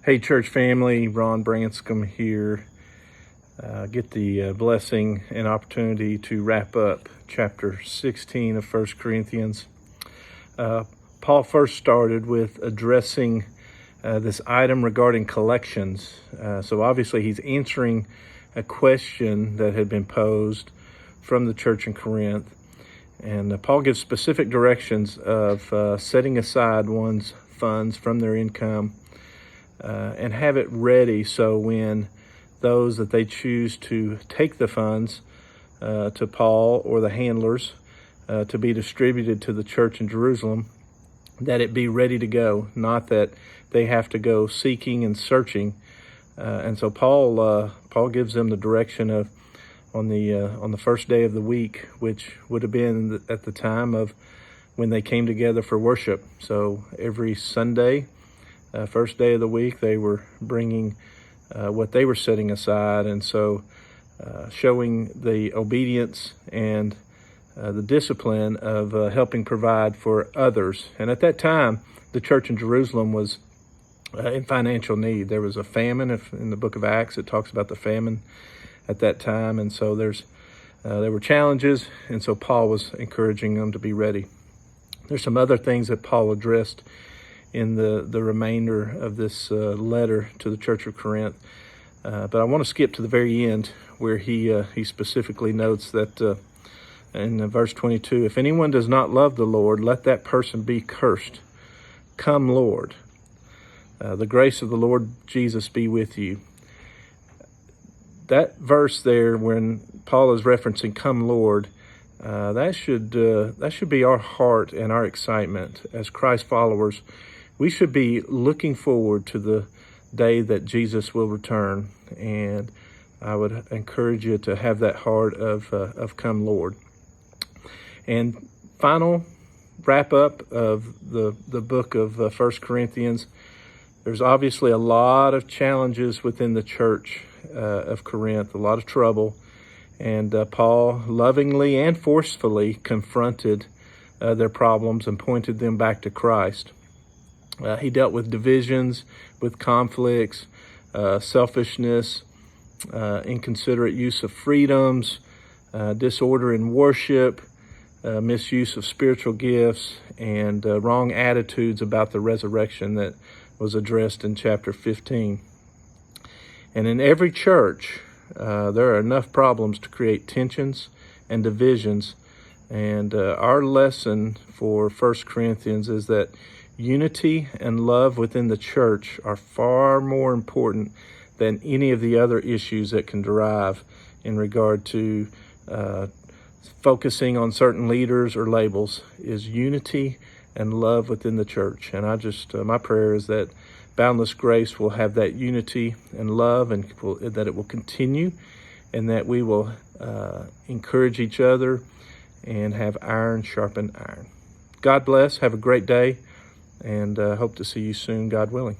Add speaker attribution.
Speaker 1: Hey, church family, Ron Branscombe here. Get the blessing and opportunity to wrap up chapter 16 of 1 Corinthians. Paul first started with addressing this item regarding collections. So obviously he's answering a question that had been posed from the church in Corinth. And Paul gives specific directions of setting aside one's funds from their income and have it ready so when those that they choose to take the funds to Paul or the handlers to be distributed to the church in Jerusalem, that it be ready to go, not that they have to go seeking and searching. And so Paul gives them the direction of on the first day of the week, which would have been at the time of when they came together for worship. So every Sunday, first day of the week, they were bringing what they were setting aside, and so showing the obedience and the discipline of helping provide for others. And at that time, the church in Jerusalem was in financial need. There was a famine. In the book of Acts, it talks about the famine at that time, and so there were challenges, and so Paul was encouraging them to be ready. There's some other things that Paul addressed in the remainder of this letter to the church of Corinth. But I want to skip to the very end where he specifically notes that in verse 22, if anyone does not love the Lord, let that person be cursed. Come, Lord. The grace of the Lord Jesus be with you. That verse there, when Paul is referencing come, Lord, that should be our heart and our excitement as Christ followers. We should be looking forward to the day that Jesus will return, and I would encourage you to have that heart of come, Lord. And final wrap up of the book of 1 Corinthians. There's obviously a lot of challenges within the church of Corinth, a lot of trouble, and Paul lovingly and forcefully confronted their problems and pointed them back to Christ. He dealt with divisions, with conflicts, selfishness, inconsiderate use of freedoms, disorder in worship, misuse of spiritual gifts, and wrong attitudes about the resurrection that was addressed in chapter 15. And in every church, there are enough problems to create tensions and divisions. And our lesson for 1 Corinthians is that unity and love within the church are far more important than any of the other issues that can derive in regard to focusing on certain leaders or labels. Is unity and love within the church. And my prayer is that Boundless Grace will have that unity and love, and that it will continue, and that we will encourage each other and have iron sharpen iron. God bless. Have a great day. And hope to see you soon, God willing.